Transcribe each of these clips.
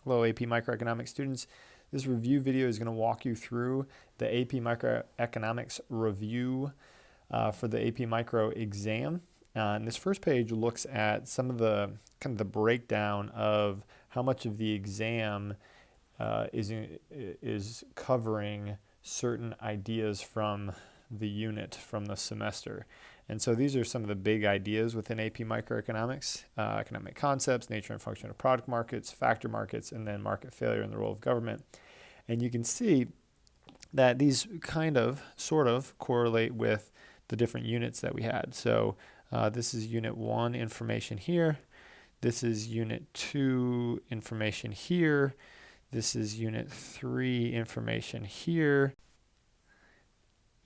Hello, AP Microeconomics students. This review video is going to walk you through the AP Microeconomics review for the AP Micro exam. And this first page looks at some of the kind of the breakdown of how much of the exam is covering certain ideas from the unit from the semester. And so these are some of the big ideas within AP Microeconomics: economic concepts, nature and function of product markets, factor markets, and then market failure and the role of government. And you can see that these kind of, sort of, correlate with the different units that we had. So this is Unit 1 information here. This is Unit 2 information here. This is Unit 3 information here.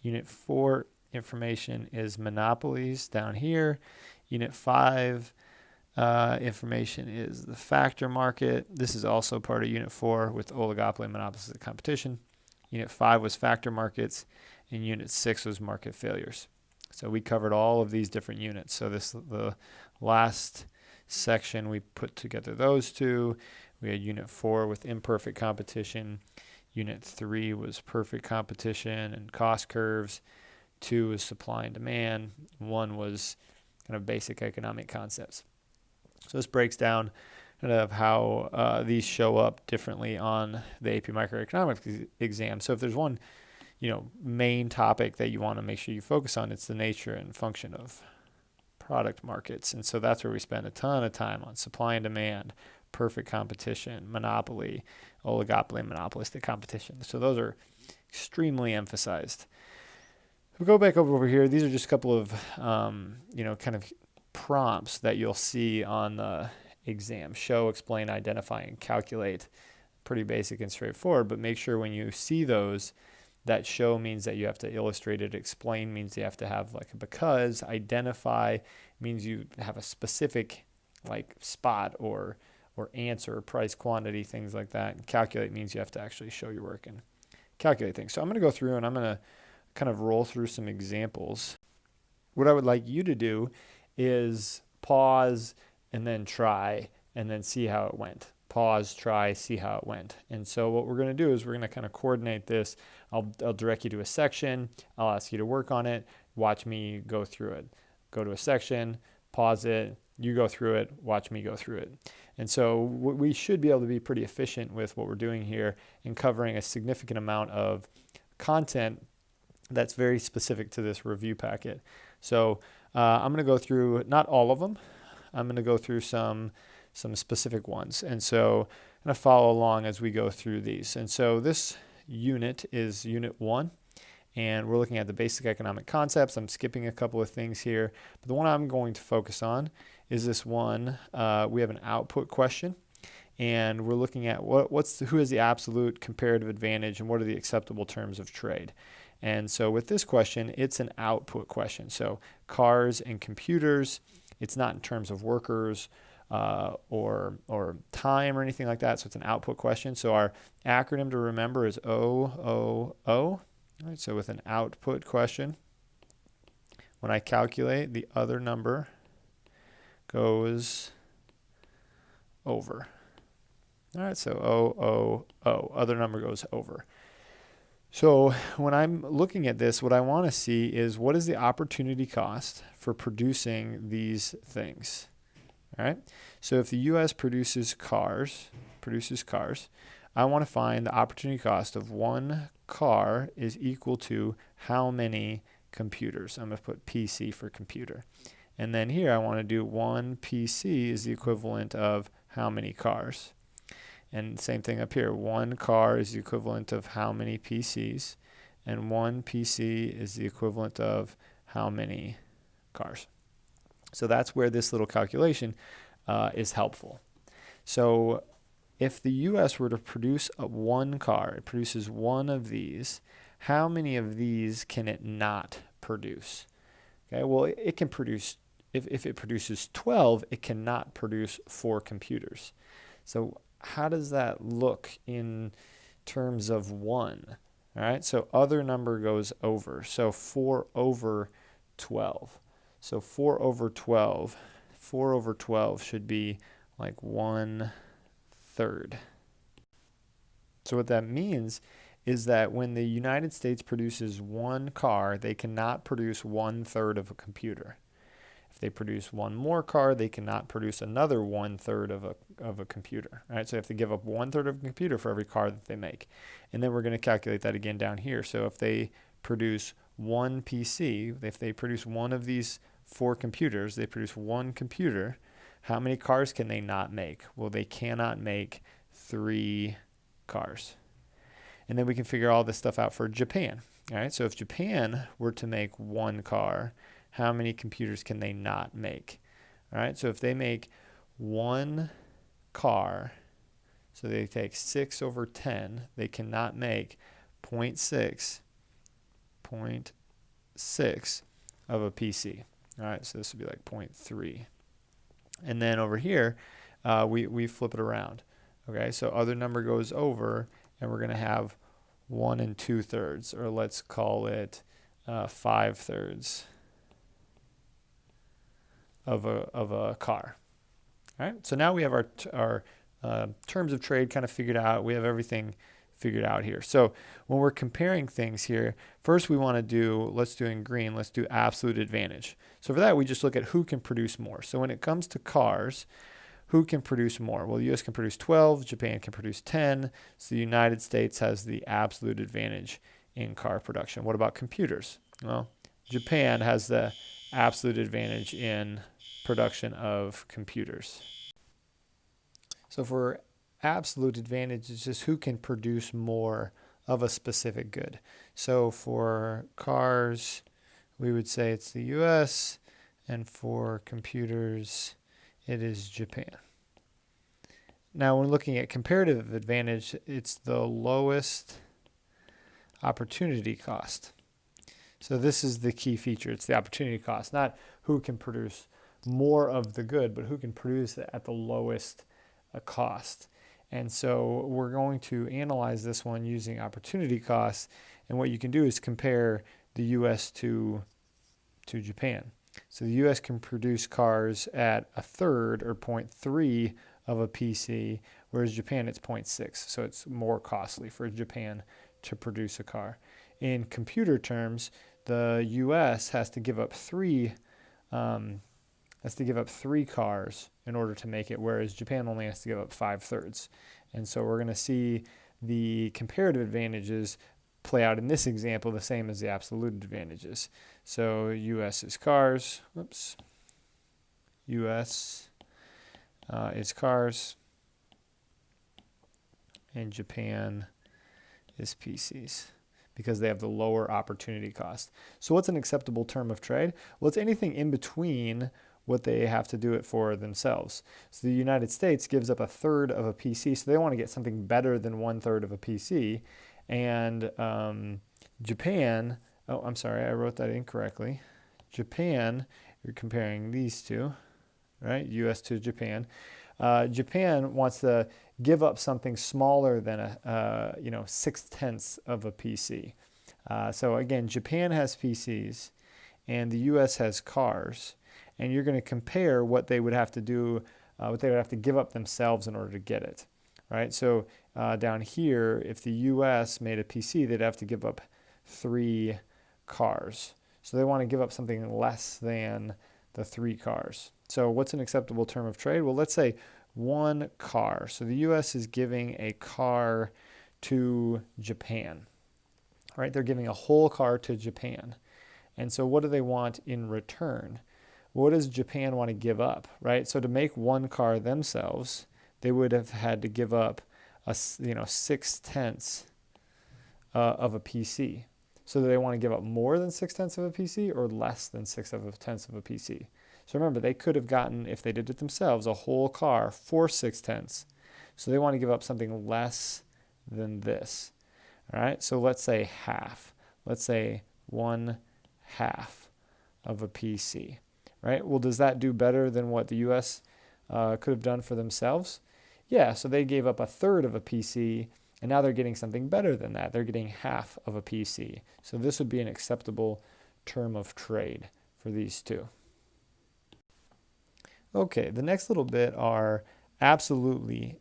Unit 4 information is monopolies down here. Unit 5 information is the factor market. This is also part of Unit 4 with oligopoly, monopolistic competition. Unit 5 was factor markets, and Unit 6 was market failures. So we covered all of these different units. So the last section we put together those two. We had Unit 4 with imperfect competition. Unit 3 was perfect competition and cost curves. 2 was supply and demand. 1 was kind of basic economic concepts. So this breaks down kind of how these show up differently on the AP Microeconomics exam. So if there's one, main topic that you want to make sure you focus on, it's the nature and function of product markets. And so that's where we spend a ton of time on supply and demand, perfect competition, monopoly, oligopoly, monopolistic competition. So those are extremely emphasized. If we go back over here, these are just a couple of, kind of prompts that you'll see on the exam: show, explain, identify, and calculate. Pretty basic and straightforward, but make sure when you see those, that show means that you have to illustrate it, explain means you have to have like a because, identify means you have a specific like spot or answer, price, quantity, things like that. And calculate means you have to actually show your work and calculate things. So I'm going to go through and I'm going to kind of roll through some examples. What I would like you to do is pause and then try and then see how it went. Pause, try, see how it went. And so what we're going to do is we're going to kind of coordinate this. I'll direct you to a section. I'll ask you to work on it. Watch me go through it. Go to a section, pause it, you go through it, watch me go through it. And so we should be able to be pretty efficient with what we're doing here in covering a significant amount of content that's very specific to this review packet. So I'm going to go through, not all of them, I'm going to go through some specific ones. And so I'm going to follow along as we go through these. And so this unit is Unit 1, and we're looking at the basic economic concepts. I'm skipping a couple of things here, but the one I'm going to focus on is this one. We have an output question, and we're looking at who has the absolute comparative advantage and what are the acceptable terms of trade. And so with this question, it's an output question. So cars and computers, it's not in terms of workers or time or anything like that. So it's an output question. So our acronym to remember is OOO. All right, so with an output question, when I calculate, the other number goes over. All right, so OOO, other number goes over. So when I'm looking at this, what I want to see is what is the opportunity cost for producing these things. All right. So if the U.S. produces cars, I want to find the opportunity cost of one car is equal to how many computers. I'm going to put PC for computer. And then here I want to do one PC is the equivalent of how many cars. And same thing up here. One car is the equivalent of how many PCs. And one PC is the equivalent of how many cars. So that's where this little calculation is helpful. So if the U.S. were to produce one car, it produces one of these, how many of these can it not produce? Okay, well, it can produce, if it produces 12, it cannot produce 4 computers. So how does that look in terms of 1? All right, so other number goes over. So 4 over 12. So 4 over 12 should be like 1/3. So what that means is that when the United States produces one car, they cannot produce 1/3 of a computer. If they produce one more car, they cannot produce another 1/3 of a computer. All right, so they have to give up 1/3 of a computer for every car that they make. And then we're going to calculate that again down here. So if they produce one PC, if they produce one of these 4 computers, they produce one computer, how many cars can they not make? Well, they cannot make 3 cars. And then we can figure all this stuff out for Japan. All right, so if Japan were to make one car, how many computers can they not make? All right, so if they make one car, so they take 6/10, they cannot make 0.6 of a PC. All right, so this would be like 0.3. And then over here, we flip it around. Okay, so other number goes over, and we're going to have 1 2/3, or let's call it 5/3 of a car. All right, so now we have our terms of trade kind of figured out. We have everything figured out here. So when we're comparing things here, first we want to do, let's do in green, let's do absolute advantage. So for that, we just look at who can produce more. So when it comes to cars, who can produce more? Well, the U.S. can produce 12, Japan can produce 10, so the United States has the absolute advantage in car production. What about computers? Well, Japan has the absolute advantage in production of computers. So for absolute advantage, it's just who can produce more of a specific good. So for cars, we would say it's the US, and for computers, it is Japan. Now, when looking at comparative advantage, it's the lowest opportunity cost. So this is the key feature. It's the opportunity cost, not who can produce more of the good, but who can produce it at the lowest cost. And so we're going to analyze this one using opportunity costs. And what you can do is compare the U.S. to Japan. So the U.S. can produce cars at 1/3 or 0.3 of a PC, whereas Japan, it's 0.6. So it's more costly for Japan to produce a car. In computer terms, the U.S. has to give up three cars in order to make it, whereas Japan only has to give up 5/3. And so we're going to see the comparative advantages play out in this example the same as the absolute advantages. So U.S. is cars. U.S. is cars, and Japan is PCs, because they have the lower opportunity cost. So what's an acceptable term of trade? Well, it's anything in between what they have to do it for themselves. So the United States gives up 1/3 of a PC, so they want to get something better than 1/3 of a PC. And Japan, oh, I'm sorry, I wrote that incorrectly. Japan, you're comparing these two, right? US to Japan. Japan wants to give up something smaller than 6/10 of a PC. So again, Japan has PCs and the US has cars, and you're going to compare what they would have to do, what they would have to give up themselves in order to get it, right? So down here, if the US made a PC, they'd have to give up 3 cars. So they want to give up something less than the 3 cars. So what's an acceptable term of trade? Well, let's say 1 car. So the US is giving a car to Japan, right? They're giving a whole car to Japan. And so what do they want in return? What does Japan want to give up, right? So to make 1 car themselves, they would have had to give up 6/10 of a PC. So do they want to give up more than 6/10 of a PC or less than 6/10 of a PC? So remember, they could have gotten, if they did it themselves, a whole car for 6/10. So they want to give up something less than this. All right, so let's say half. Let's say 1/2 of a PC, right? Well, does that do better than what the U.S. Could have done for themselves? Yeah, so they gave up 1/3 of a PC, and now they're getting something better than that. They're getting half of a PC. So this would be an acceptable term of trade for these two. Okay, the next little bit are absolutely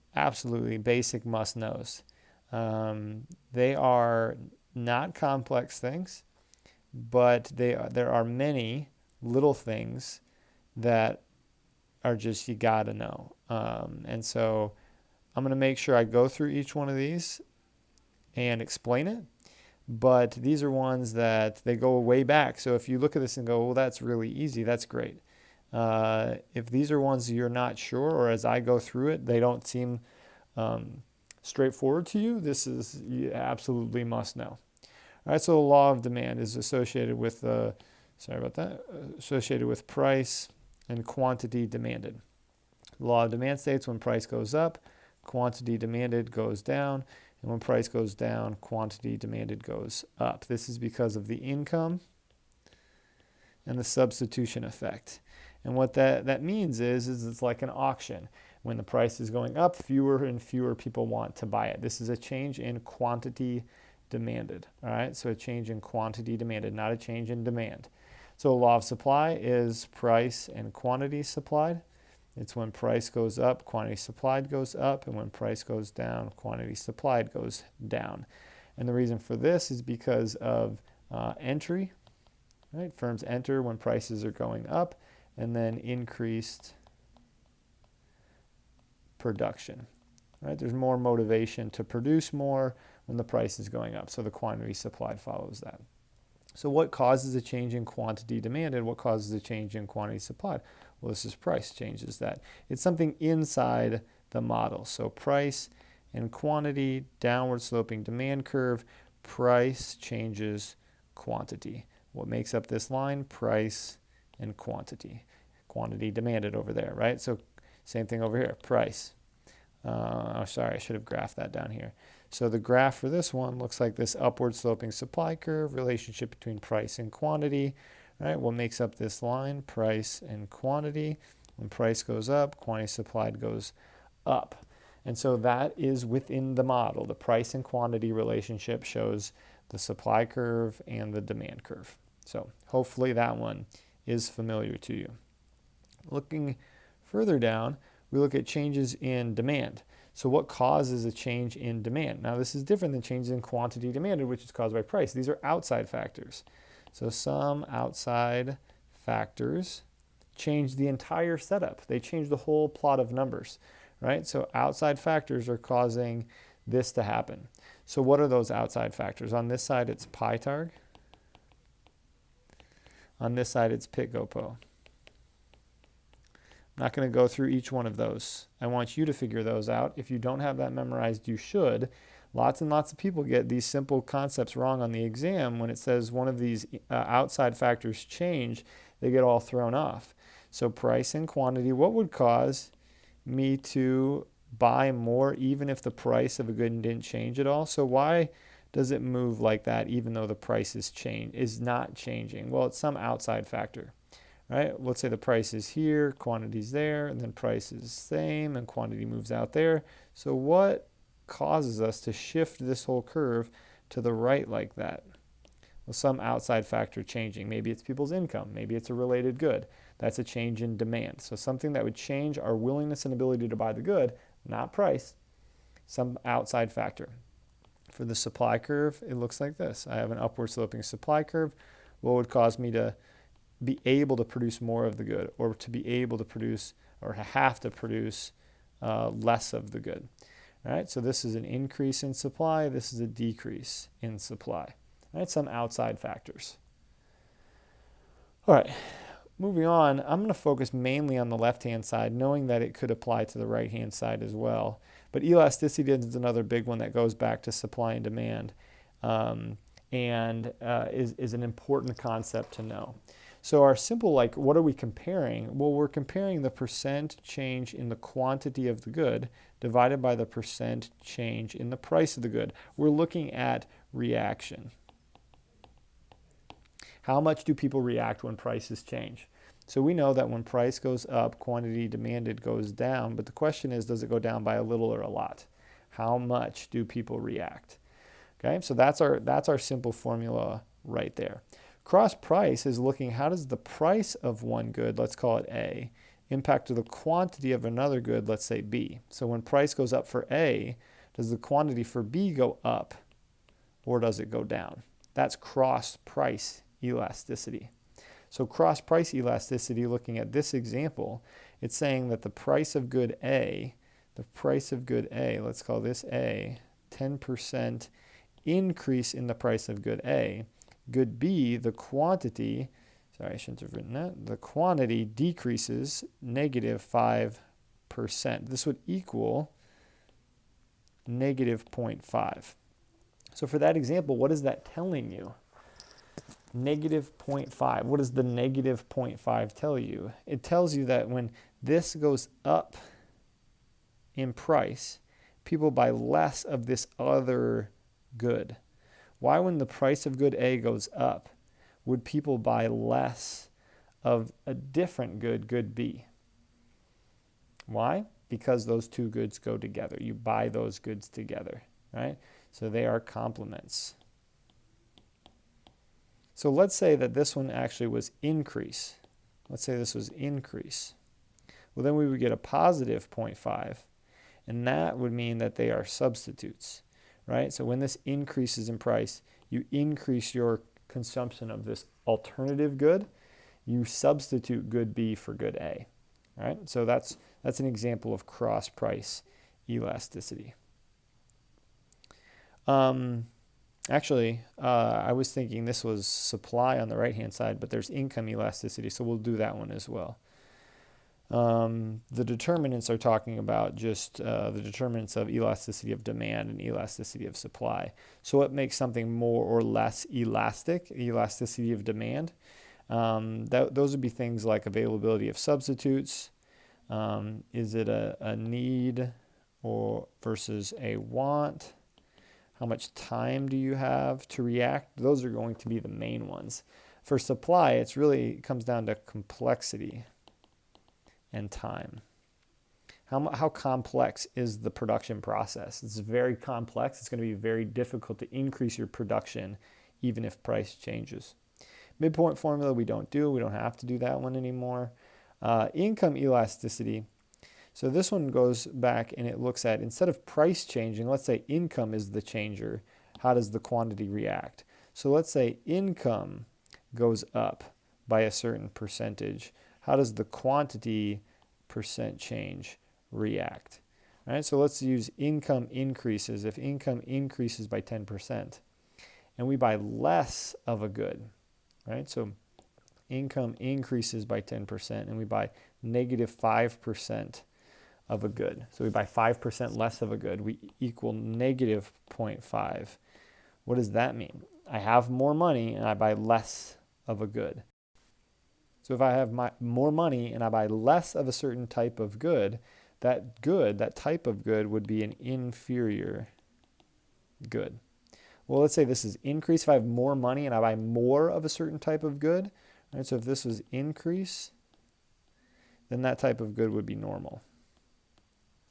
basic must-knows. They are not complex things, but there are many little things that are just you gotta know. And so I'm going to make sure I go through each one of these and explain it. But these are ones that they go way back. So if you look at this and go, well, that's really easy, that's great. If these are ones you're not sure, or as I go through it, they don't seem straightforward to you, this is you absolutely must know. All right, so the law of demand is associated with, associated with price and quantity demanded. The law of demand states when price goes up, quantity demanded goes down, and when price goes down, quantity demanded goes up. This is because of the income and the substitution effect. And what that means is it's like an auction. When the price is going up, fewer and fewer people want to buy it. This is a change in quantity demanded. All right, so a change in quantity demanded, not a change in demand. So the law of supply is price and quantity supplied. It's when price goes up, quantity supplied goes up, and when price goes down, quantity supplied goes down. And the reason for this is because of entry. Right? Firms enter when prices are going up, and then increased production. Right? There's more motivation to produce more when the price is going up, so the quantity supplied follows that. So what causes a change in quantity demanded? What causes a change in quantity supplied? Well, this is price changes that. It's something inside the model. So price and quantity, downward sloping demand curve, price changes quantity. What makes up this line? Price and quantity. Quantity demanded over there, right? So same thing over here, price. Sorry, I should have graphed that down here. So the graph for this one looks like this upward sloping supply curve, relationship between price and quantity. Right? What makes up this line? Price and quantity. When price goes up, quantity supplied goes up. And so that is within the model. The price and quantity relationship shows the supply curve and the demand curve. So hopefully that one is familiar to you. Looking further down, we look at changes in demand. So what causes a change in demand? Now this is different than changes in quantity demanded, which is caused by price. These are outside factors. So some outside factors change the entire setup. They change the whole plot of numbers, right? So outside factors are causing this to happen. So what are those outside factors? On this side, it's PyTarg. On this side, it's PitGoPo. I'm not going to go through each one of those. I want you to figure those out. If you don't have that memorized, you should. Lots and lots of people get these simple concepts wrong on the exam. When it says one of these outside factors change, they get all thrown off. So price and quantity, what would cause me to buy more even if the price of a good didn't change at all? So why does it move like that even though the price is not changing? Well, it's some outside factor. Right? Let's say the price is here, quantity's there, and then price is same, and quantity moves out there. So what causes us to shift this whole curve to the right like that? Well, some outside factor changing. Maybe it's people's income. Maybe it's a related good. That's a change in demand. So something that would change our willingness and ability to buy the good, not price, some outside factor. For the supply curve, it looks like this. I have an upward sloping supply curve. What would cause me to be able to produce more of the good, or to be able to produce, or have to produce less of the good? All right, so this is an increase in supply. This is a decrease in supply. All right, some outside factors. All right, moving on, I'm going to focus mainly on the left-hand side, knowing that it could apply to the right-hand side as well. But elasticity is another big one that goes back to supply and demand, and is an important concept to know. So our simple, like, what are we comparing? Well, we're comparing the percent change in the quantity of the good divided by the percent change in the price of the good. We're looking at reaction. How much do people react when prices change? So we know that when price goes up, quantity demanded goes down, but the question is, does it go down by a little or a lot? How much do people react? Okay, so that's our simple formula right there. Cross price is looking, how does the price of one good, let's call it A, impact the quantity of another good, let's say B. So when price goes up for A, Does the quantity for B go up or does it go down? That's cross-price elasticity. So cross-price elasticity, looking at this example, it's saying that the price of good A, let's call this A, 10% increase in the price of good A. Good B, the quantity, sorry, I shouldn't have written that, the quantity decreases -5%. This would equal -0.5. So for that example, what is that telling you? -0.5. What does the -0.5 tell you? It tells you that when this goes up in price, people buy less of this other good. Why, when the price of good A goes up, would people buy less of a different good, good B? Why? Because those two goods go together. You buy those goods together, right? So they are complements. So let's say that this one actually was increase. Let's say this was increase. Well, then we would get a positive 0.5, and that would mean that they are substitutes, right? So when this increases in price, you increase your consumption of this alternative good. You substitute good B for good A, right? So that's an example of cross-price elasticity. Actually, I was thinking this was supply on the right-hand side, but there's income elasticity, so we'll do that one as well. The determinants are talking about just the determinants of elasticity of demand and elasticity of supply. So what makes something more or less elastic? Elasticity of demand. Those would be things like availability of substitutes. Is it a need or versus a want? How much time do you have to react? Those are going to be the main ones. For supply, it comes down to complexity and time. How complex is the production process? It's very complex. It's going to be very difficult to increase your production even if price changes. Midpoint formula we don't do. We don't have to do that one anymore. Income elasticity. So this one goes back and it looks at, instead of price changing, let's say income is the changer. How does the quantity react? So let's say income goes up by a certain percentage. How does the quantity percent change react? All right, so let's use income increases. If income increases by 10% and we buy less of a good, right? So income increases by 10% and we buy -5% of a good. So we buy 5% less of a good. We equal -0.5. What does that mean? I have more money and I buy less of a good. So if I have more money and I buy less of a certain type of good, that type of good would be an inferior good. Well, let's say this is increase. If I have more money and I buy more of a certain type of good, right? So if this was increase, then that type of good would be normal.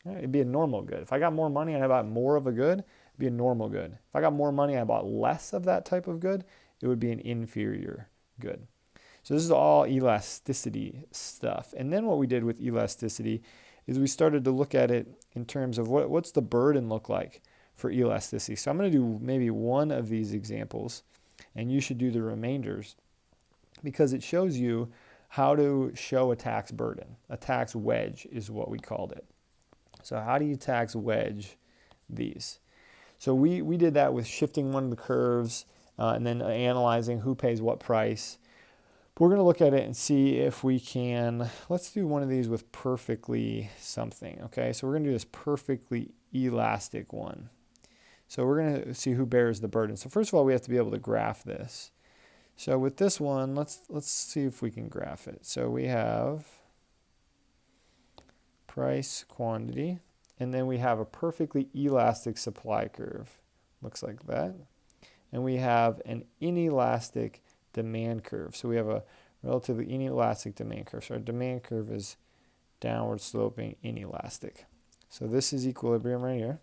Right? It'd be a normal good. If I got more money and I bought more of a good, it'd be a normal good. If I got more money and I bought less of that type of good, it would be an inferior good. So this is all elasticity stuff. And then what we did with elasticity is we started to look at it in terms of what's the burden look like for elasticity. So I'm going to do maybe one of these examples, and you should do the remainders, because it shows you how to show a tax burden. A tax wedge is what we called it. So how do you tax wedge these? So we did that with shifting one of the curves and then analyzing who pays what price. But we're going to look at it and see if we can, let's do one of these with perfectly something, okay? So we're going to do this perfectly elastic one. So we're going to see who bears the burden. So first of all, we have to be able to graph this. So with this one, let's see if we can graph it. So we have price, quantity, and then we have a perfectly elastic supply curve. Looks like that. And we have an inelastic demand curve. So we have a relatively inelastic demand curve. So our demand curve is downward sloping inelastic. So this is equilibrium right here.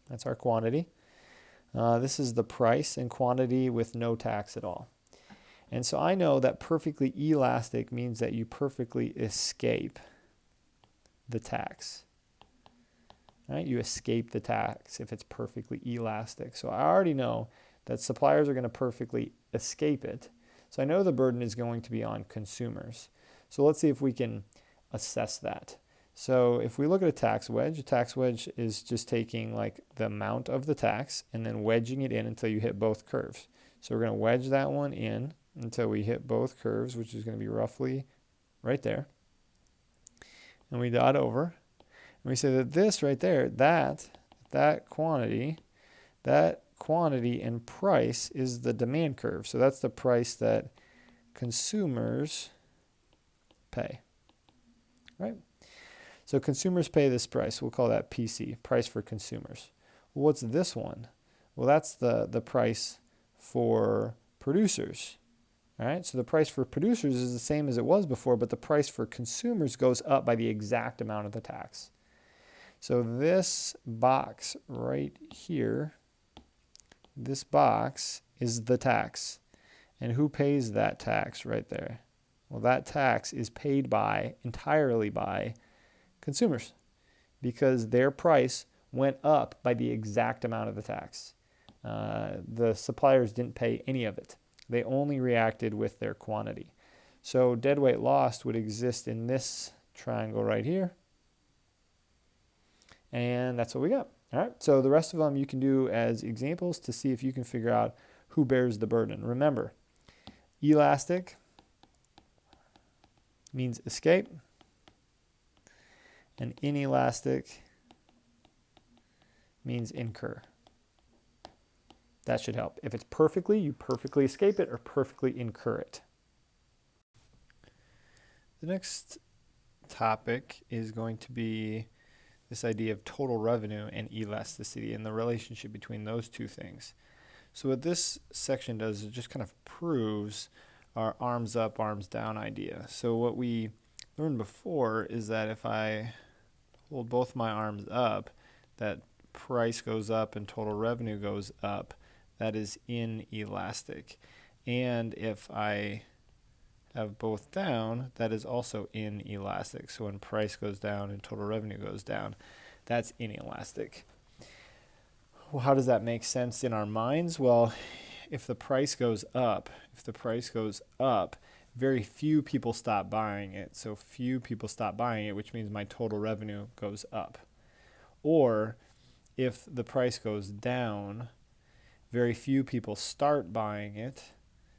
That's our quantity. This is the price and quantity with no tax at all. And so I know that perfectly elastic means that you perfectly escape the tax. right? You escape the tax if it's perfectly elastic. So I already know that suppliers are going to perfectly escape it. So I know the burden is going to be on consumers. So let's see if we can assess that. So if we look at a tax wedge is just taking like the amount of the tax and then wedging it in until you hit both curves. So we're going to wedge that one in until we hit both curves, which is going to be roughly right there. And we dot over. And we say that this right there, that quantity and price is the demand curve. So that's the price that consumers pay, right? So consumers pay this price. We'll call that PC, price for consumers. Well, what's this one? Well, that's the price for producers. All right, so the price for producers is the same as it was before, but the price for consumers goes up by the exact amount of the tax. So this box right here, this box is the tax. And who pays that tax right there? Well, that tax is paid entirely by consumers because their price went up by the exact amount of the tax. The suppliers didn't pay any of it. They only reacted with their quantity. So deadweight lost would exist in this triangle right here. And that's what we got. All right, so the rest of them you can do as examples to see if you can figure out who bears the burden. Remember, elastic means escape, and inelastic means incur. That should help. If it's perfectly, you perfectly escape it or perfectly incur it. The next topic is going to be this idea of total revenue and elasticity and the relationship between those two things. So what this section does is it just kind of proves our arms up, arms down idea. So what we learned before is that if I hold both my arms up, that price goes up and total revenue goes up. That is inelastic. And if I have both down, that is also inelastic. So when price goes down and total revenue goes down, that's inelastic. Well, how does that make sense in our minds? Well, if the price goes up, very few people stop buying it. So few people stop buying it, which means my total revenue goes up. Or if the price goes down, very few people start buying it,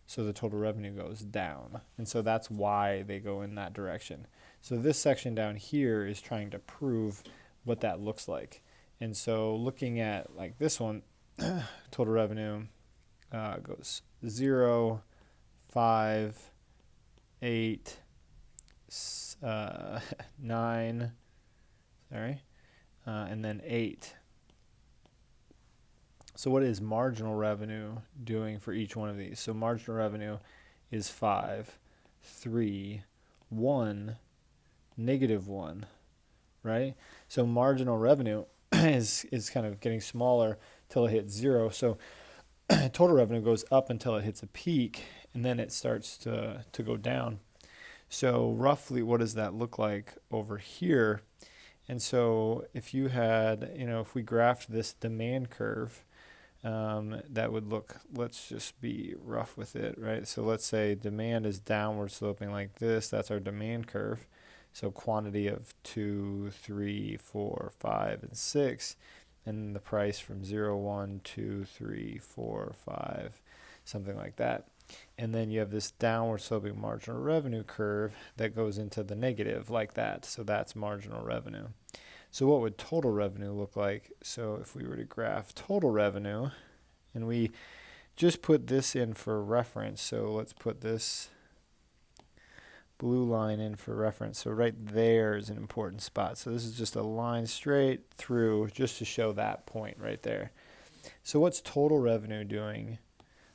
so the total revenue goes down. And so that's why they go in that direction. So this section down here is trying to prove what that looks like. And so looking at like this one, total revenue goes 0, 5, 8, 9, and then 8. So what is marginal revenue doing for each one of these? So marginal revenue is 5, 3, 1, -1, right? So marginal revenue is kind of getting smaller till it hits 0. So total revenue goes up until it hits a peak, and then it starts to go down. So roughly what does that look like over here? And so if you had, if we graphed this demand curve, that would look, let's just be rough with it, right? So let's say demand is downward sloping like this. That's our demand curve. So quantity of 2, 3, 4, 5, and 6. And the price from 0, 1, 2, 3, 4, 5, something like that. And then you have this downward sloping marginal revenue curve that goes into the negative like that. So that's marginal revenue. So what would total revenue look like? So if we were to graph total revenue, and we just put this in for reference, so let's put this blue line in for reference. So right there is an important spot. So this is just a line straight through just to show that point right there. So what's total revenue doing?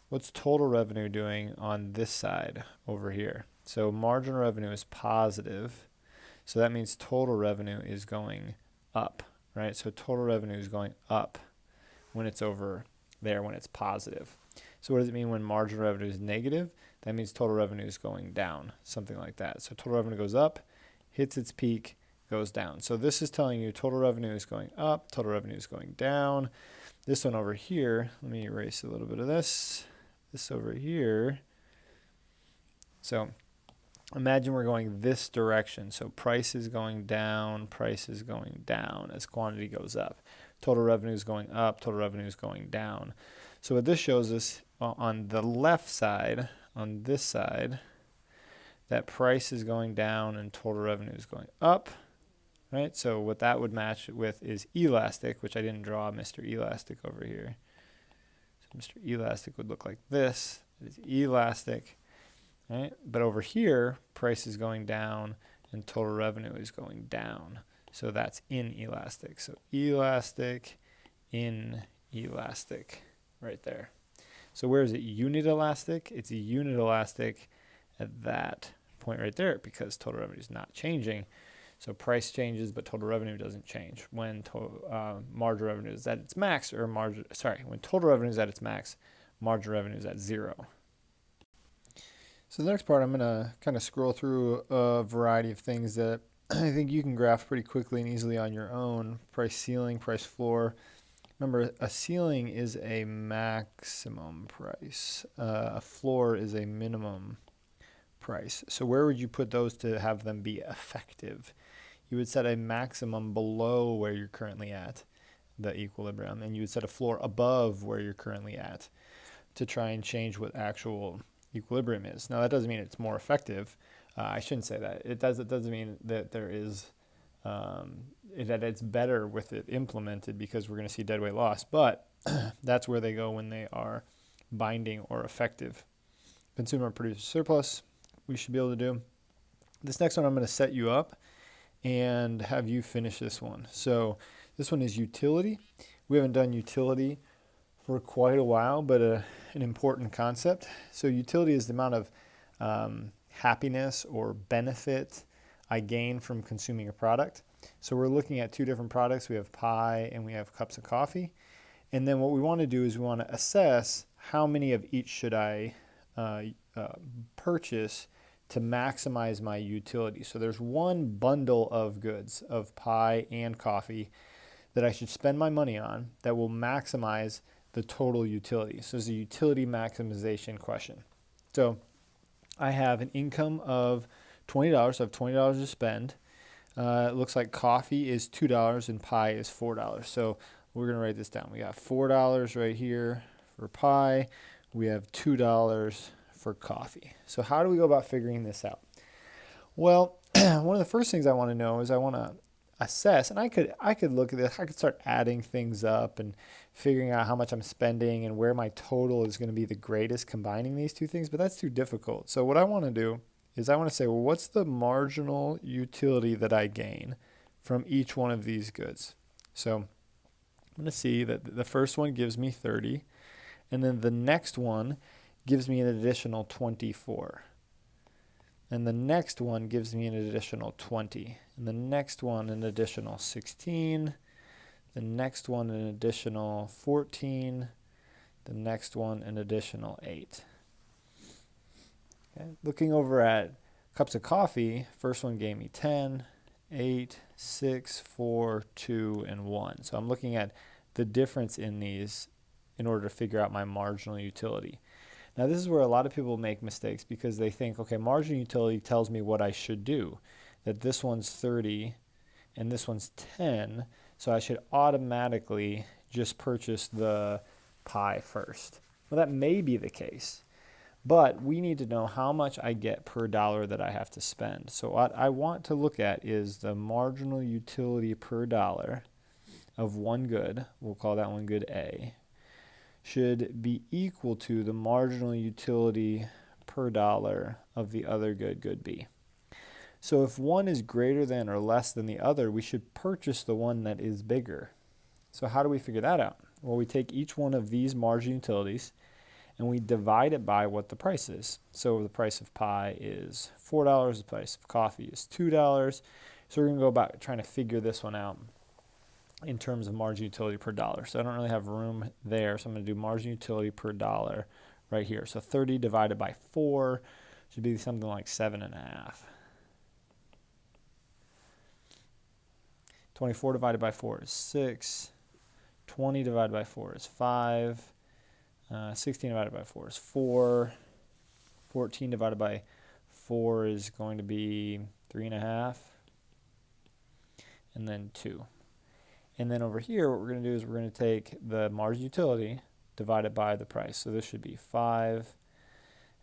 What's total revenue doing on this side over here? So marginal revenue is positive. So that means total revenue is going up, right? So total revenue is going up when it's over there, when it's positive. So what does it mean when marginal revenue is negative? That means total revenue is going down, something like that. So total revenue goes up, hits its peak, goes down. So this is telling you total revenue is going up, total revenue is going down. This one over here, let me erase a little bit of this. This over here. So imagine we're going this direction. So price is going down as quantity goes up. Total revenue is going up, total revenue is going down. So what this shows us on the left side, on this side, that price is going down and total revenue is going up, right? So what that would match with is elastic, which I didn't draw Mr. Elastic over here. So Mr. Elastic would look like this. It is elastic, right? But over here, price is going down and total revenue is going down. So that's inelastic. So elastic, inelastic, right there. So where is it unit elastic? It's a unit elastic at that point right there because total revenue is not changing. So price changes, but total revenue doesn't change. When margin revenue is at its max, or when total revenue is at its max, margin revenue is at 0. So the next part, I'm going to kind of scroll through a variety of things that I think you can graph pretty quickly and easily on your own. Price ceiling, price floor. Remember, a ceiling is a maximum price. A floor is a minimum price. So where would you put those to have them be effective? You would set a maximum below where you're currently at, the equilibrium, and you would set a floor above where you're currently at to try and change what actual equilibrium is. Now that doesn't mean it's more effective. I shouldn't say that. It doesn't mean that there is that it's better with it implemented because we're going to see deadweight loss. But that's where they go when they are binding or effective. Consumer producer surplus, we should be able to do. This next one, I'm going to set you up and have you finish this one. So this one is utility. We haven't done utility for quite a while, but an important concept. So utility is the amount of happiness or benefit I gain from consuming a product. So we're looking at two different products. We have pie and we have cups of coffee. And then what we want to do is we want to assess how many of each should I purchase to maximize my utility. So there's one bundle of goods of pie and coffee that I should spend my money on that will maximize the total utility. So it's a utility maximization question. So I have an income of $20. I have $20 to spend. It looks like coffee is $2 and pie is $4. So we're going to write this down. We got $4 right here for pie. We have $2 for coffee. So how do we go about figuring this out? Well, one of the first things I want to know is I want to assess, and I could look at this. I could start adding things up and figuring out how much I'm spending and where my total is going to be the greatest combining these two things, but that's too difficult. So what I want to do is I want to say, well, what's the marginal utility that I gain from each one of these goods? So I'm going to see that the first one gives me 30, and then the next one gives me an additional 24. And the next one gives me an additional 20. And the next one an additional 16. The next one an additional 14. The next one an additional 8. Okay. Looking over at cups of coffee, first one gave me 10, 8, 6, 4, 2, and 1. So I'm looking at the difference in these in order to figure out my marginal utility. Now this is where a lot of people make mistakes because they think, okay, marginal utility tells me what I should do, that this one's 30 and this one's 10, so I should automatically just purchase the pie first. Well, that may be the case, but we need to know how much I get per dollar that I have to spend. So what I want to look at is the marginal utility per dollar of one good. We'll call that one good A. Should be equal to the marginal utility per dollar of the other good B. So if one is greater than or less than the other, we should purchase the one that is bigger. So how do we figure that out? Well, we take each one of these marginal utilities and we divide it by what the price is. So the price of pie is $4, the price of coffee is $2. So we're going to go about trying to figure this one out in terms of margin utility per dollar. So I don't really have room there, so I'm going to do margin utility per dollar right here. So 30 divided by 4 should be something like 7.5. 24 divided by 4 is 6. 20 divided by 4 is 5. 16 divided by 4 is 4. 14 divided by 4 is going to be 3.5. And then 2. And then over here, what we're going to do is we're going to take the margin utility divided by the price. So this should be 5,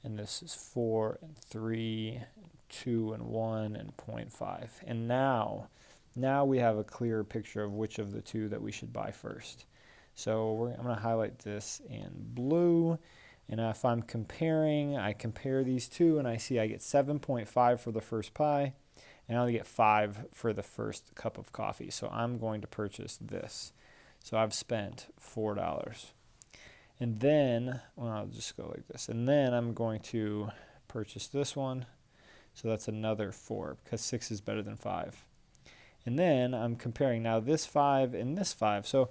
and this is 4, and 3, and 2, and 1, and 0.5. And now we have a clearer picture of which of the two that we should buy first. So I'm going to highlight this in blue. And if I'm comparing, I compare these two, and I see I get 7.5 for the first pie, and I only get 5 for the first cup of coffee. So I'm going to purchase this. So I've spent $4. And then, well, I'll just go like this. And then I'm going to purchase this one. So that's another 4, because 6 is better than 5. And then I'm comparing now this 5 and this 5. So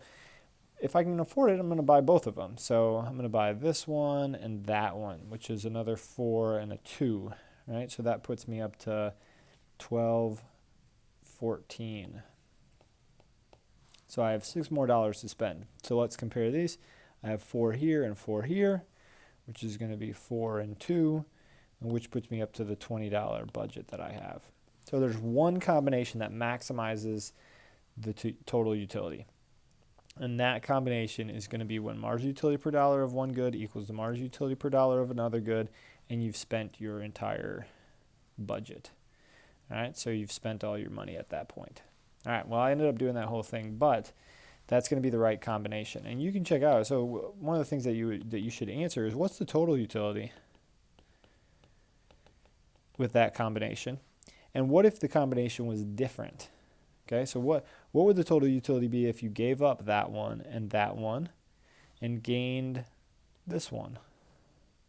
if I can afford it, I'm going to buy both of them. So I'm going to buy this one and that one, which is another 4 and a 2, right? So that puts me up to 12, 14. So I have $6 more to spend. So let's compare these. I have 4 here and 4 here, which is going to be 4 and 2, which puts me up to the $20 budget that I have. So there's one combination that maximizes the total utility. And that combination is going to be when margin utility per dollar of one good equals the margin utility per dollar of another good, and you've spent your entire budget. All right, so you've spent all your money at that point. All right, well, I ended up doing that whole thing, but that's going to be the right combination. And you can check out, so one of the things that you should answer is, what's the total utility with that combination? And what if the combination was different? Okay, so what would the total utility be if you gave up that one and gained this one?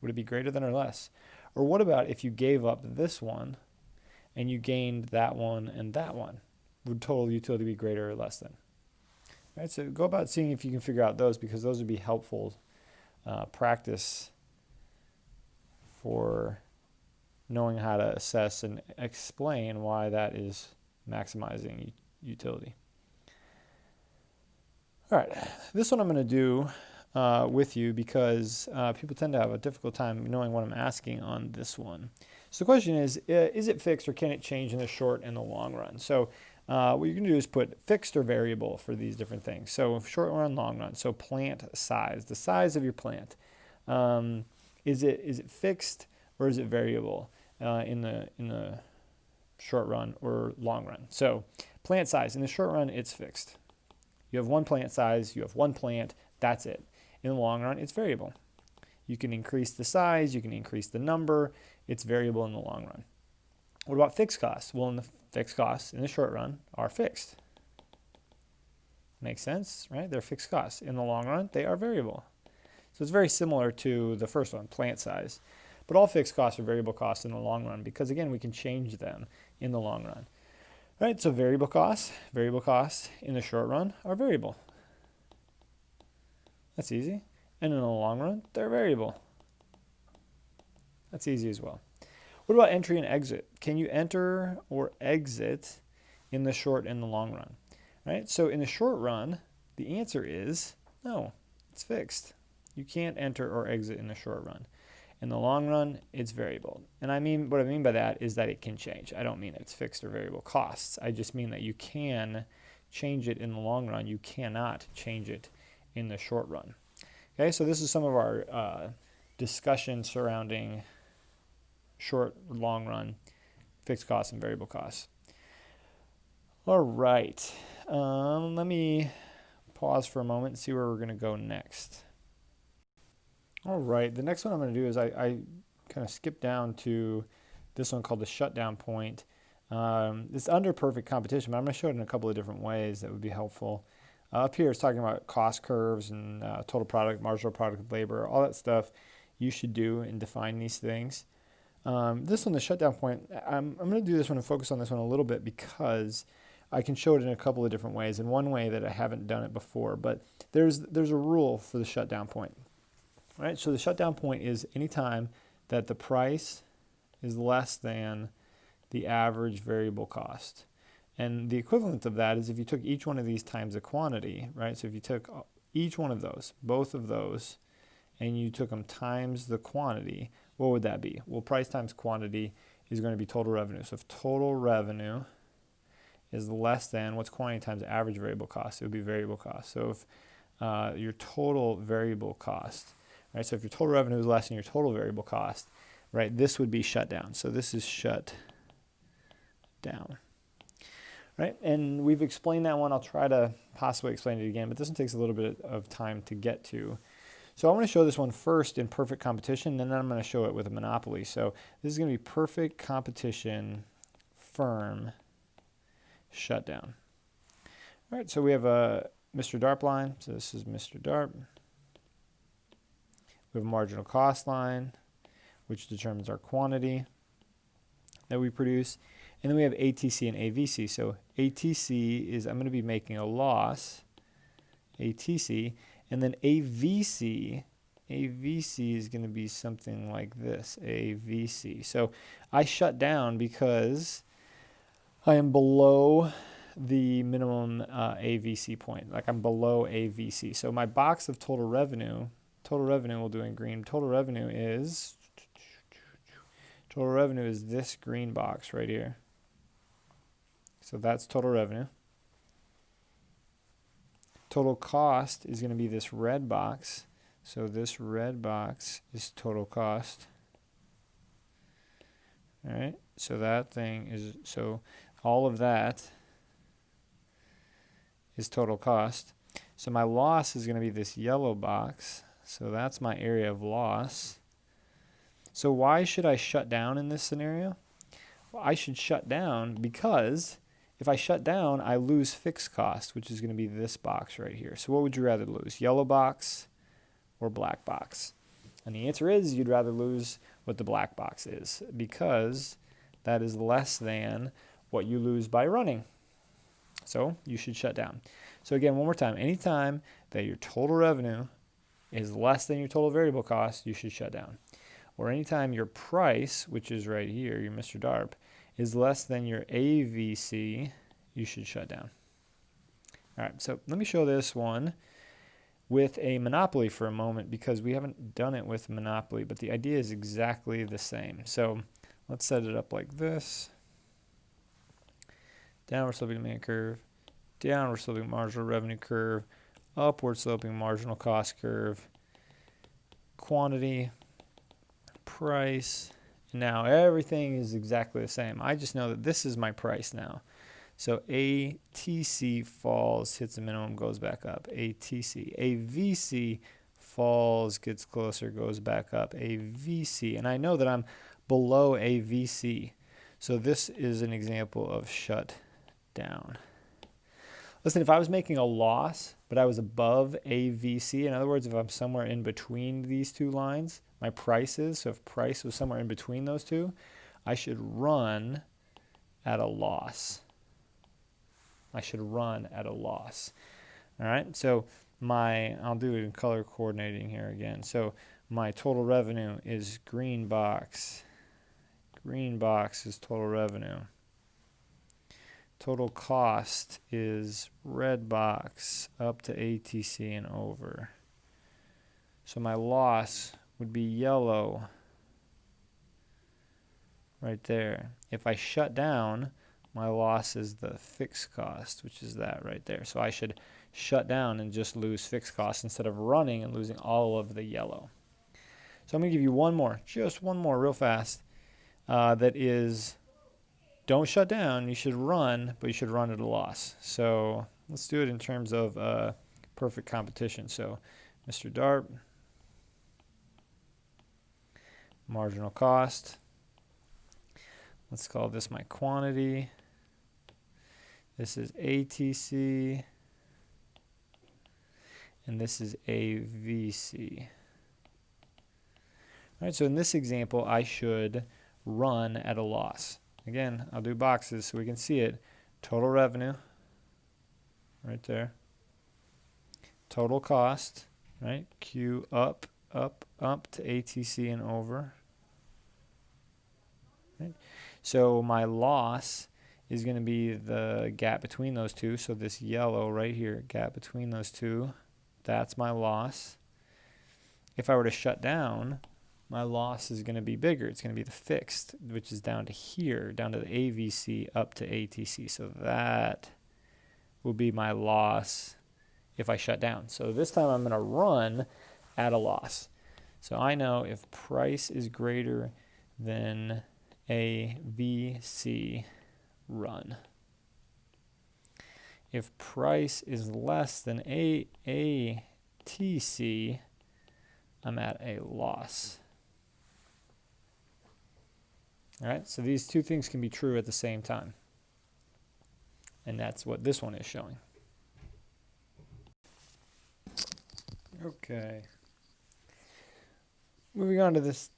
Would it be greater than or less? Or what about if you gave up this one and you gained that one and that one? Would total utility be greater or less than? All right, so go about seeing if you can figure out those, because those would be helpful practice for knowing how to assess and explain why that is maximizing utility. All right, this one I'm going to do with you because people tend to have a difficult time knowing what I'm asking on this one. So the question is it fixed or can it change in the short and the long run? So what you're going to do is put fixed or variable for these different things. So short run, long run. So plant size, the size of your plant. Is it fixed or is it variable in the short run or long run? So plant size, in the short run, it's fixed. You have one plant size, you have one plant, that's it. In the long run, it's variable. You can increase the size, you can increase the number, it's variable in the long run. What about fixed costs? Well, in the fixed costs in the short run are fixed. Makes sense, right? They're fixed costs. In the long run, they are variable. So it's very similar to the first one, plant size. But all fixed costs are variable costs in the long run because, again, we can change them in the long run. All right, so variable costs in the short run are variable. That's easy. And in the long run, they're variable. That's easy as well. What about entry and exit? Can you enter or exit in the short and the long run? All right, so in the short run, the answer is no, it's fixed. You can't enter or exit in the short run. In the long run, it's variable. And what I mean by that is that it can change. I don't mean it's fixed or variable costs. I just mean that you can change it in the long run. You cannot change it in the short run. Okay, so this is some of our discussion surrounding short, long run, fixed costs, and variable costs. All right, let me pause for a moment and see where we're going to go next. All right, the next one I'm going to do is I kind of skip down to this one called the shutdown point. It's under perfect competition, but I'm going to show it in a couple of different ways that would be helpful. Up here it's talking about cost curves and total product, marginal product of labor, all that stuff you should do and define these things. This one, the shutdown point, I'm going to do this one and focus on this one a little bit because I can show it in a couple of different ways. In one way that I haven't done it before, but there's a rule for the shutdown point. Right, so the shutdown point is any time that the price is less than the average variable cost. And the equivalent of that is if you took each one of these times a quantity, right? So if you took each one of those, both of those, and you took them times the quantity, what would that be? Well, price times quantity is going to be total revenue. So if total revenue is less than, what's quantity times average variable cost? It would be variable cost. So if your total variable cost, right? So if your total revenue is less than your total variable cost, right? This would be shut down. So this is shut down. Right, and we've explained that one. I'll try to possibly explain it again, but this one takes a little bit of time to get to. So I want to show this one first in perfect competition, and then I'm going to show it with a monopoly. So this is going to be perfect competition, firm, shutdown. All right, so we have a Mr. DARP line. So this is Mr. DARP. We have a marginal cost line, which determines our quantity that we produce. And then we have ATC and AVC. So ATC is, I'm going to be making a loss, ATC, and then AVC is going to be something like this, AVC. So I shut down because I am below the minimum AVC point, like I'm below AVC. So my box of total revenue we'll do in green. Total revenue is this green box right here. So that's total revenue. Total cost is going to be this red box. So this red box is total cost. All right. So that thing is, so all of that is total cost. So my loss is going to be this yellow box. So that's my area of loss. So why should I shut down in this scenario? Well, I should shut down because if I shut down, I lose fixed cost, which is going to be this box right here. So what would you rather lose, yellow box or black box? And the answer is you'd rather lose what the black box is because that is less than what you lose by running. So you should shut down. So again, one more time, anytime that your total revenue is less than your total variable cost, you should shut down. Or anytime your price, which is right here, your Mr. DARP, is less than your AVC, you should shut down. All right, so let me show this one with a monopoly for a moment because we haven't done it with monopoly, but the idea is exactly the same. So let's set it up like this. Downward sloping demand curve, downward sloping marginal revenue curve, upward sloping marginal cost curve, quantity, price. Now everything is exactly the same. I just know that this is my price now. So ATC falls, hits a minimum, goes back up. ATC. AVC falls, gets closer, goes back up. AVC. And I know that I'm below AVC. So this is an example of shut down. Listen, if I was making a loss, but I was above AVC, in other words, if I'm somewhere in between these two lines, my price is, so if price was somewhere in between those two, I should run at a loss. I should run at a loss. All right, so I'll do it in color coordinating here again. So my total revenue is green box. Green box is total revenue. Total cost is red box up to ATC and over. So my loss would be yellow right there. If I shut down, my loss is the fixed cost, which is that right there. So I should shut down and just lose fixed cost instead of running and losing all of the yellow. So I'm going to give you one more, just one more real fast, that is, don't shut down, you should run, but you should run at a loss. So let's do it in terms of perfect competition. So Mr. DARP, marginal cost. Let's call this my quantity. This is ATC. And this is AVC. All right, so in this example, I should run at a loss. Again, I'll do boxes so we can see it. Total revenue, right there. Total cost, right? Q up, up, up to ATC and over. Right? So my loss is going to be the gap between those two. So this yellow right here, gap between those two, that's my loss. If I were to shut down, my loss is going to be bigger. It's going to be the fixed, which is down to here, down to the AVC up to ATC. So that will be my loss if I shut down. So this time I'm going to run at a loss. So I know if price is greater than AVC, run. If price is less than ATC, I'm at a loss. All right, so these two things can be true at the same time. And that's what this one is showing. Okay. Moving on to this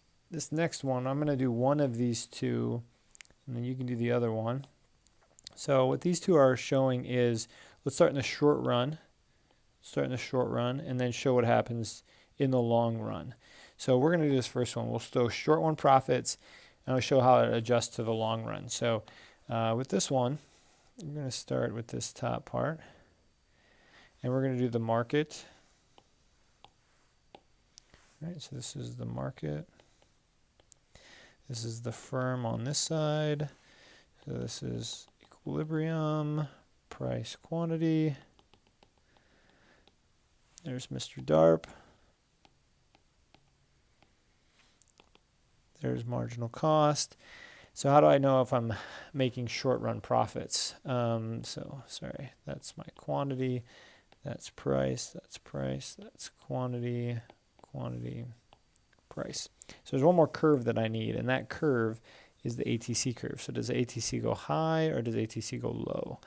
next one, I'm going to do one of these two, and then you can do the other one. So what these two are showing is, let's start in the short run. And then show what happens in the long run. So we're going to do this first one. We'll show short one profits, and I'll show how it adjusts to the long run. So with this one, we're going to start with this top part, and we're going to do the market. All right, so this is the market. This is the firm on this side. So this is equilibrium, price, quantity. There's Mr. DARP. There's marginal cost. So how do I know if I'm making short run profits? So sorry, that's my quantity. That's price, that's quantity, price. So there's one more curve that I need, and that curve is the ATC curve. So does the ATC go high or does ATC go low?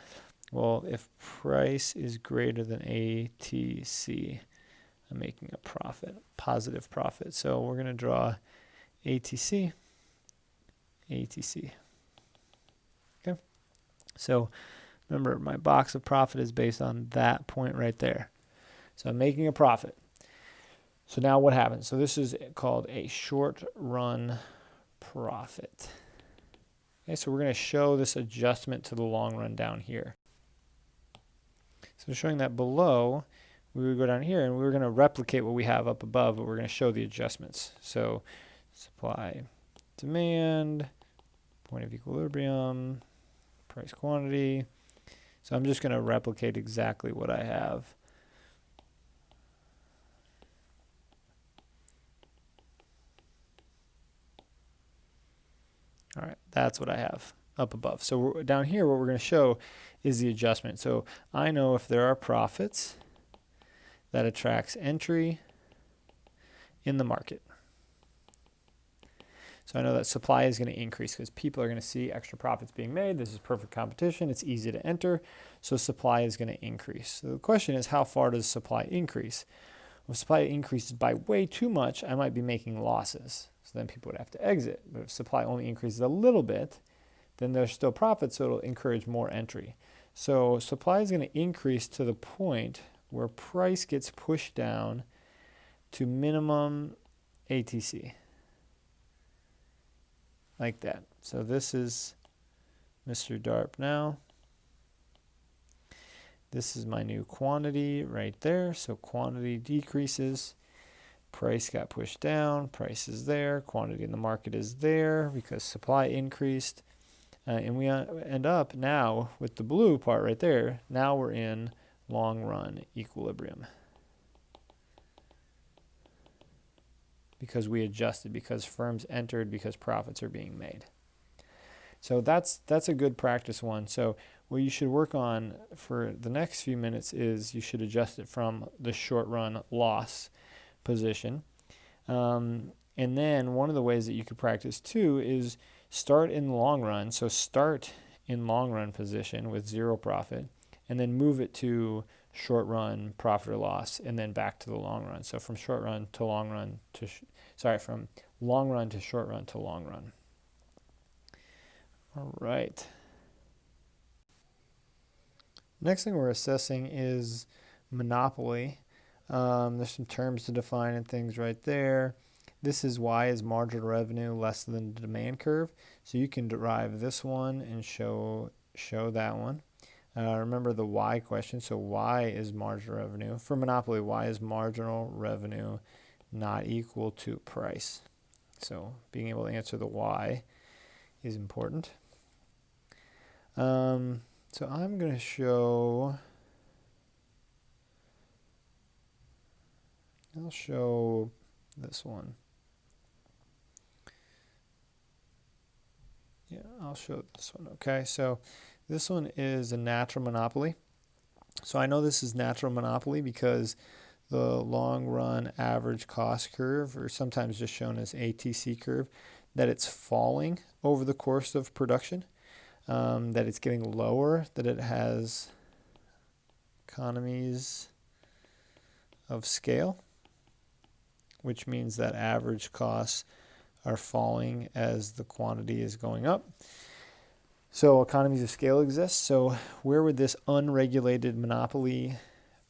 Well, if price is greater than ATC, I'm making a profit, positive profit. So we're going to draw ATC. Okay. So remember, my box of profit is based on that point right there. So I'm making a profit. So now what happens? So this is called a short run profit. Okay, so we're going to show this adjustment to the long run down here. So showing that below, we would go down here and we're going to replicate what we have up above, but we're going to show the adjustments. So supply, demand, point of equilibrium, price, quantity. So I'm just going to replicate exactly what I have. All right, that's what I have up above. So down here, what we're going to show is the adjustment. So I know if there are profits, that attracts entry in the market. So I know that supply is going to increase because people are going to see extra profits being made. This is perfect competition. It's easy to enter. So supply is going to increase. So the question is, how far does supply increase? Well, if supply increases by way too much, I might be making losses. So then people would have to exit. But if supply only increases a little bit, then there's still profit, so it'll encourage more entry. So supply is going to increase to the point where price gets pushed down to minimum ATC. Like that. So this is Mr. DARP now. This is my new quantity right there. So quantity decreases. Price got pushed down. Price is there. Quantity in the market is there because supply increased. And we end up now with the blue part right there. Now we're in long run equilibrium. Because we adjusted, because firms entered, because profits are being made. So that's a good practice one. So what you should work on for the next few minutes is you should adjust it from the short run loss position. And then one of the ways that you could practice too is start in the long run. So start in long run position with zero profit and then move it to short run profit or loss and then back to the long run. So from short run to long run to, from long run to short run to long run. All right. Next thing we're assessing is monopoly. There's some terms to define and things right there. This is Y is marginal revenue less than the demand curve. So you can derive this one and show show that one. Remember the Y question. So Y is marginal revenue. For monopoly, Y is marginal revenue not equal to price. So being able to answer the Y is important. So I'm going to show, I'll show this one. Yeah, I'll show this one. Okay, so this one is a natural monopoly. So I know this is natural monopoly because the long run average cost curve, or sometimes just shown as ATC curve, that it's falling over the course of production, that it's getting lower, that it has economies of scale, which means that average costs are falling as the quantity is going up. So economies of scale exist. So where would this unregulated monopoly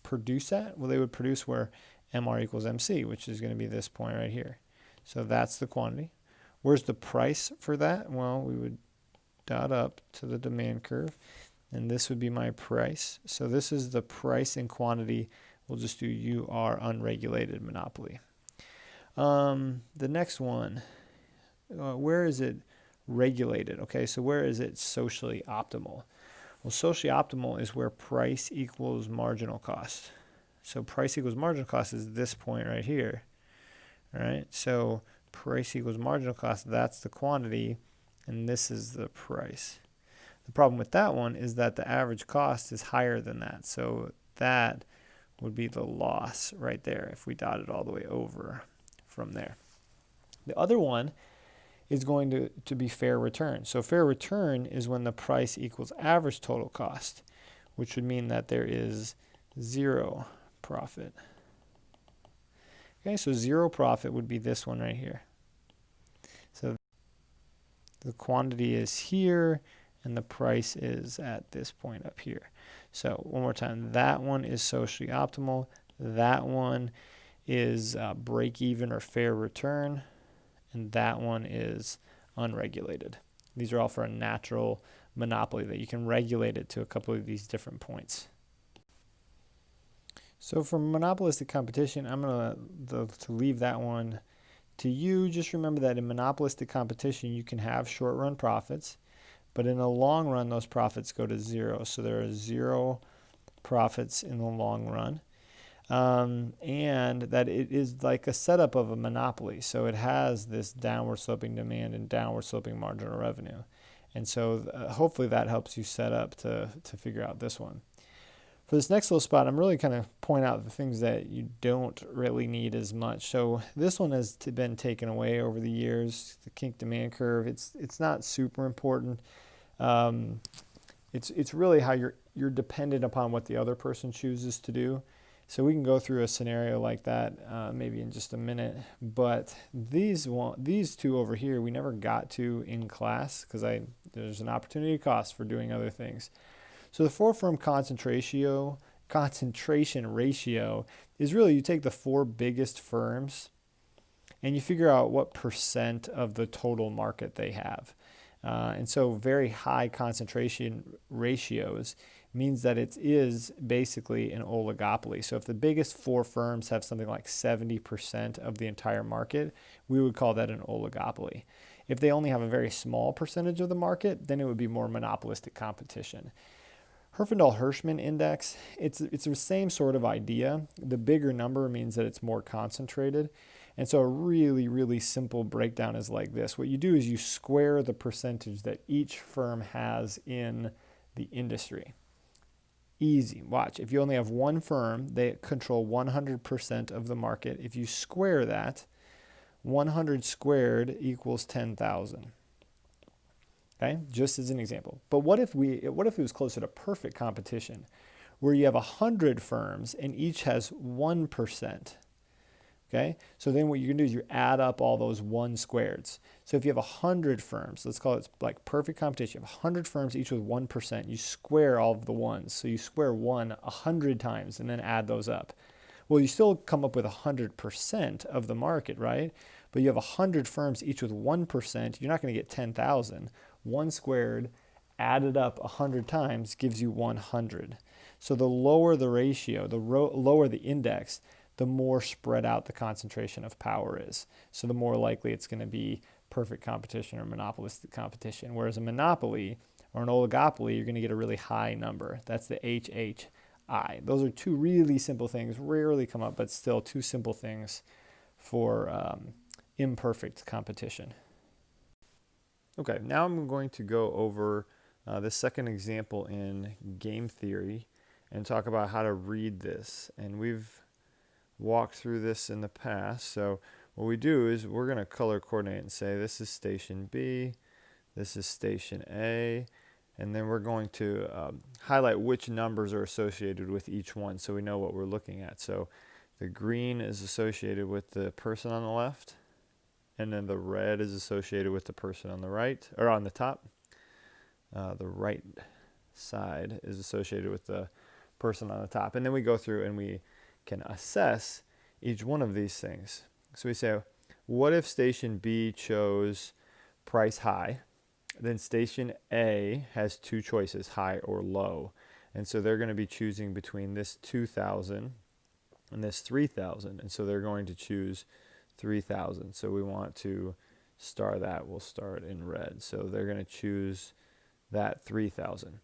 produce at? Well, they would produce where MR equals MC, which is going to be this point right here. So that's the quantity. Where's the price for that? Well, we would dot up to the demand curve, and this would be my price. So this is the price and quantity. We'll just do UR unregulated monopoly. The next one, where is it regulated? Okay, so where is it socially optimal? Well, socially optimal is where price equals marginal cost. So price equals marginal cost is this point right here. All right, so price equals marginal cost, that's the quantity, and this is the price. The problem with that one is that the average cost is higher than that. So that would be the loss right there if we dot it all the way over from there. The other one is going to be fair return. So fair return is when the price equals average total cost, which would mean that there is zero profit. Okay, so zero profit would be this one right here. So the quantity is here, and the price is at this point up here. So one more time, that one is socially optimal. That one is break even or fair return. And that one is unregulated. These are all for a natural monopoly that you can regulate it to a couple of these different points. So for monopolistic competition, I'm going to leave that one to you. Just remember that in monopolistic competition, you can have short run profits, but in the long run, those profits go to zero. So there are zero profits in the long run. And that it is like a setup of a monopoly. So it has this downward sloping demand and downward sloping marginal revenue. And so hopefully that helps you set up to figure out this one. For this next little spot, I'm really kind of point out the things that you don't really need as much. So this one has been taken away over the years, the kink demand curve. It's not super important. It's really how you're dependent upon what the other person chooses to do. So we can go through a scenario like that maybe in just a minute. But these two over here we never got to in class because there's an opportunity cost for doing other things. So the four-firm concentration ratio is really you take the four biggest firms and you figure out what percent of the total market they have. And so very high concentration ratios means that it is basically an oligopoly. So if the biggest four firms have something like 70% of the entire market, we would call that an oligopoly. If they only have a very small percentage of the market, then it would be more monopolistic competition. Herfindahl-Hirschman index, it's the same sort of idea. The bigger number means that it's more concentrated. And so a really, really simple breakdown is like this. What you do is you square the percentage that each firm has in the industry. Easy. Watch. If you only have one firm, they control 100% of the market. If you square that, 100 squared equals 10,000. Okay, just as an example. But what if it was closer to perfect competition, where you have 100 firms and each has 1%? Okay, so then what you can do is you add up all those 1 squareds. So if you have 100 firms, let's call it like perfect competition, you have 100 firms each with 1%, you square all of the ones. So you square 1 100 times and then add those up. Well, you still come up with 100% of the market, right? But you have 100 firms each with 1%, you're not going to get 10,000. 1 squared added up 100 times gives you 100. So the lower the ratio, the lower the index, the more spread out the concentration of power is. So the more likely it's going to be perfect competition or monopolistic competition. Whereas a monopoly or an oligopoly, you're going to get a really high number. That's the HHI. Those are two really simple things, rarely come up, but still two simple things for imperfect competition. Okay, now I'm going to go over the second example in game theory and talk about how to read this. And we've walked through this in the past. So what we do is we're going to color coordinate and say this is station B, this is station A, and then we're going to highlight which numbers are associated with each one so we know what we're looking at. So the green is associated with the person on the left, and then the red is associated with the person on the right, or on the top. The right side is associated with the person on the top. And then we go through and we can assess each one of these things. So we say, what if station B chose price high? Then station A has two choices, high or low. And so they're going to be choosing between this 2,000 and this 3,000. And so they're going to choose 3,000. So we want to star that. We'll star it in red. So they're going to choose that 3,000.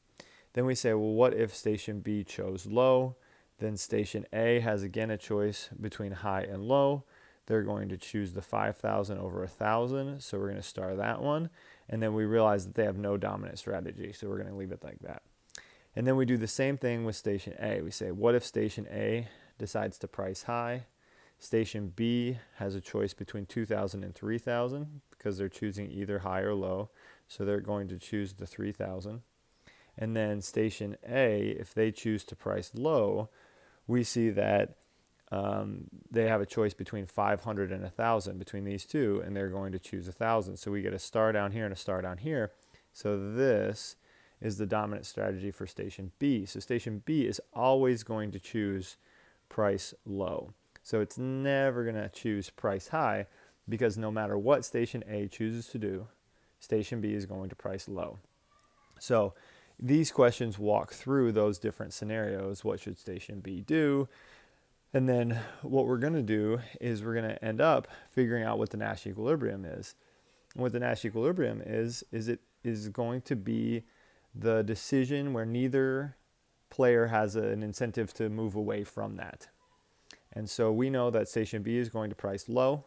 Then we say, well, what if station B chose low? Then station A has again a choice between high and low. They're going to choose the 5,000 over 1,000. So we're going to star that one. And then we realize that they have no dominant strategy. So we're going to leave it like that. And then we do the same thing with station A. We say, what if station A decides to price high? Station B has a choice between 2,000 and 3,000 because they're choosing either high or low. So they're going to choose the 3,000. And then station A, if they choose to price low, we see that they have a choice between 500 and 1,000 between these two, and they're going to choose 1,000. So we get a star down here and a star down here. So this is the dominant strategy for station B. So station B is always going to choose price low. So it's never going to choose price high because no matter what station A chooses to do, station B is going to price low. So these questions walk through those different scenarios. What should station B do? And then what we're going to do is we're going to end up figuring out what the Nash equilibrium is. And what the Nash equilibrium is it is going to be the decision where neither player has an incentive to move away from that. And so we know that station B is going to price low.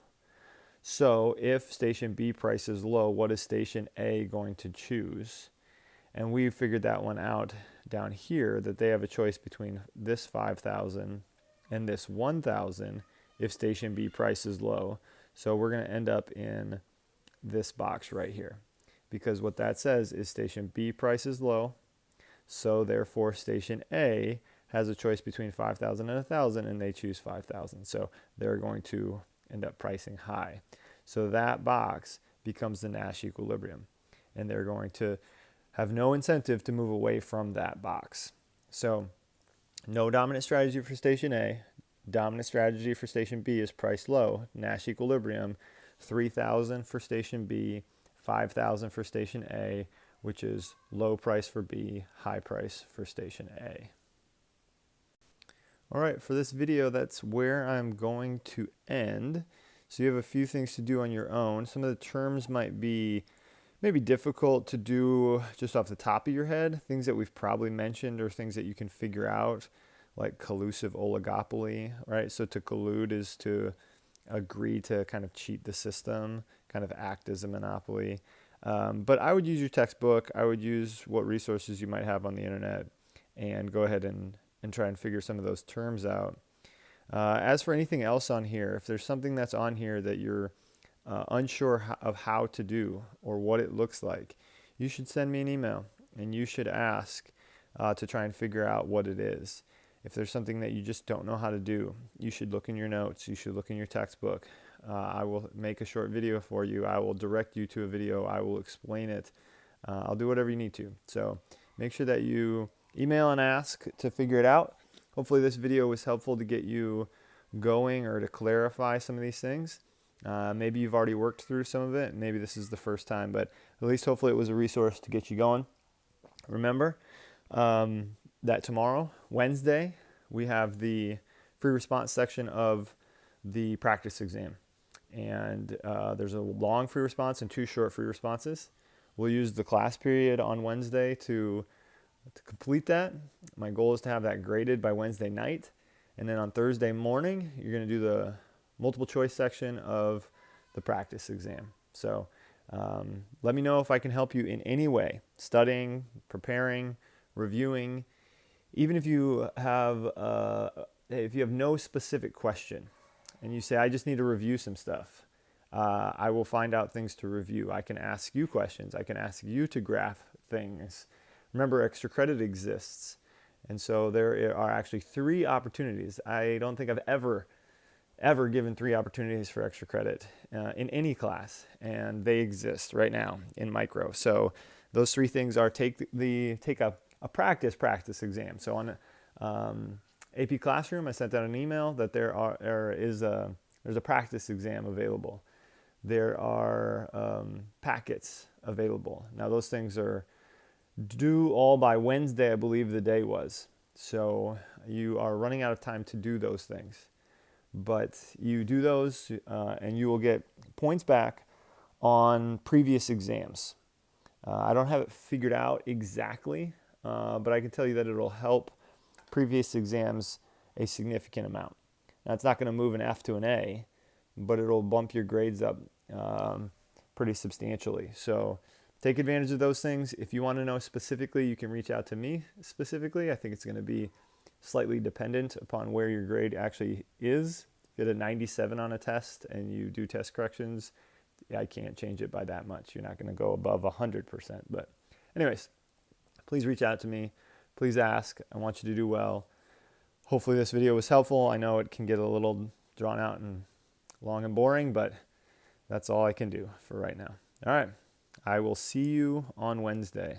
So if station B prices low, what is station A going to choose? And we figured that one out down here, that they have a choice between this 5,000 and this 1,000 if station B prices low. So we're going to end up in this box right here, because what that says is station B prices low. So therefore station A has a choice between 5,000 and 1,000, and they choose 5,000. So they're going to end up pricing high. So that box becomes the Nash equilibrium, and they're going to have no incentive to move away from that box. So no dominant strategy for station A. Dominant strategy for station B is price low, Nash equilibrium, 3,000 for station B, 5,000 for station A, which is low price for B, high price for station A. All right, for this video, that's where I'm going to end. So you have a few things to do on your own. Some of the terms might be maybe difficult to do just off the top of your head. Things that we've probably mentioned or things that you can figure out, like collusive oligopoly, right? So to collude is to agree to kind of cheat the system, kind of act as a monopoly. But I would use your textbook. I would use what resources you might have on the internet and go ahead and try and figure some of those terms out. As for anything else on here, if there's something that's on here that you're unsure of how to do or what it looks like, you should send me an email and you should ask to try and figure out what it is. If there's something that you just don't know how to do, you should look in your notes. You should look in your textbook. I will make a short video for you. I will direct you to a video. I will explain it. I'll do whatever you need to. So make sure that you email and ask to figure it out. Hopefully this video was helpful to get you going or to clarify some of these things. Maybe you've already worked through some of it. Maybe this is the first time, but at least hopefully it was a resource to get you going. Remember that tomorrow, Wednesday, we have the free response section of the practice exam. And there's a long free response and 2 short free responses. We'll use the class period on Wednesday to complete that. My goal is to have that graded by Wednesday night. And then on Thursday morning, you're going to do the multiple choice section of the practice exam. So let me know if I can help you in any way, studying, preparing, reviewing. Even if you have no specific question and you say, I just need to review some stuff, I will find out things to review. I can ask you questions. I can ask you to graph things. Remember, extra credit exists. And so there are actually 3 opportunities. I don't think I've ever given 3 opportunities for extra credit in any class, and they exist right now in micro. So those 3 things are take a practice exam. So on AP Classroom, I sent out an email that there's a practice exam available. There are packets available. Now those things are due all by Wednesday, I believe the day was. So you are running out of time to do those things. But you do those and you will get points back on previous exams. I don't have it figured out exactly, but I can tell you that it'll help previous exams a significant amount. Now, it's not going to move an F to an A, but it'll bump your grades up pretty substantially. So take advantage of those things. If you want to know specifically, you can reach out to me specifically. I think it's going to be slightly dependent upon where your grade actually is. If you had a 97 on a test and you do test corrections, I can't change it by that much. You're not going to go above 100%. But anyways, please reach out to me. Please ask. I want you to do well. Hopefully this video was helpful. I know it can get a little drawn out and long and boring, but that's all I can do for right now. All right. I will see you on Wednesday.